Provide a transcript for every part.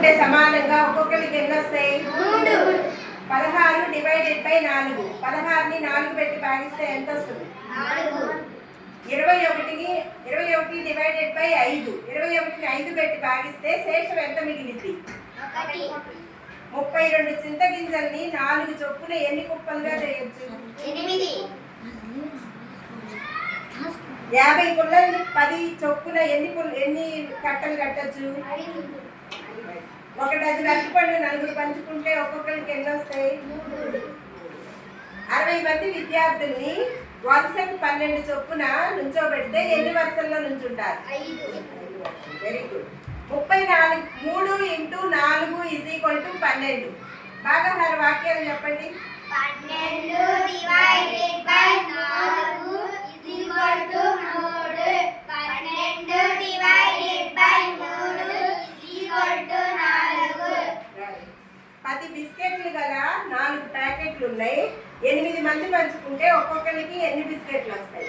ఉంటే సమానంగా ఒక్కొక్కరికి ఎన్ని వస్తాయి? 16 డివైడెడ్ బై 4. 16ని 4 పెట్టి భాగిస్తే ఎంత వస్తుంది? 21 డివైడెడ్ బై 5. 21ని 5 పెట్టి భాగిస్తే శేషం ఎంత మిగిలింది? 32 చింతగింజల్ని 4 చొప్పున ఎన్ని కుప్పలుగా చేయొచ్చు? 8. 50 పుల్లల్ని 10 చొప్పున ఎన్ని కట్టలు కట్టచ్చు? 5. ఒక డజన్ అరటిపండ్లు 4 పంచుకుంటే ఒక్కొక్కరికి ఎన్ని వస్తాయి? 60 మంది విద్యార్థుల్ని వరుసకు 12 చొప్పున నుంచోబెడితే ఎన్ని వరుసల్లో నుంచుంటారు? 5. Very good. 34 3 ఇంటూ 4 = 12. భాగహార వాక్యాలు చెప్పండి. 12 డివైడెడ్ బై 4 = 3. 12 divided by 3 = 4. 10 బిస్కెట్లు గల 4 ప్యాకెట్లు ఉన్నాయి. 8 మంది పంచుకుంటే ఒక్కొక్కరికి ఎన్ని బిస్కెట్లు వస్తాయి?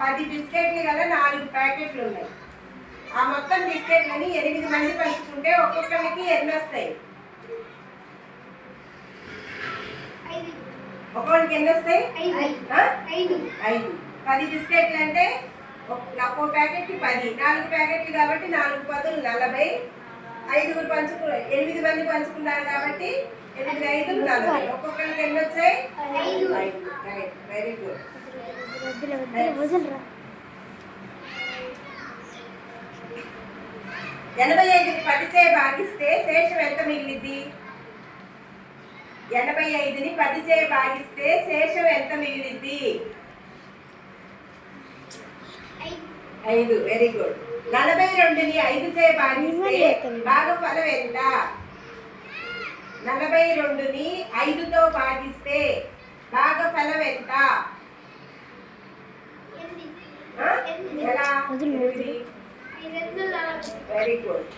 10 బిస్కెట్లు గల 4 ప్యాకెట్లు ఉన్నాయి. ఆ మొత్తం బిస్కెట్లని 8 మంది పంచుకుంటే ఒక్కొక్కరికి ఎన్ని వస్తాయి? 5. ఒక్కొక్కరికి ఎన్ని వస్తాయి? 5. 5. 10 బిస్కెట్లు అంటే ఒక్కో ప్యాకెట్కి 10. 4 ప్యాకెట్లు కాబట్టి 4 10 40. 8 మంది పంచుకున్నారు కాబట్టి 8 5 40. ఒక్కొక్కరికి ఎన్ని వచ్చాయి? 5. Very good. 85ని 10 చే భాగిస్తే శేషం ఎంత మిగిలింది? 85ని 10 చే భాగిస్తే శేషం ఎంత మిగిలింది? 5. Very good. 42ని 5 చే భాగిస్తే భాగఫలం ఎంత? 42ని 5తో భాగిస్తే భాగఫలం ఎంత? ఎలా? Very good.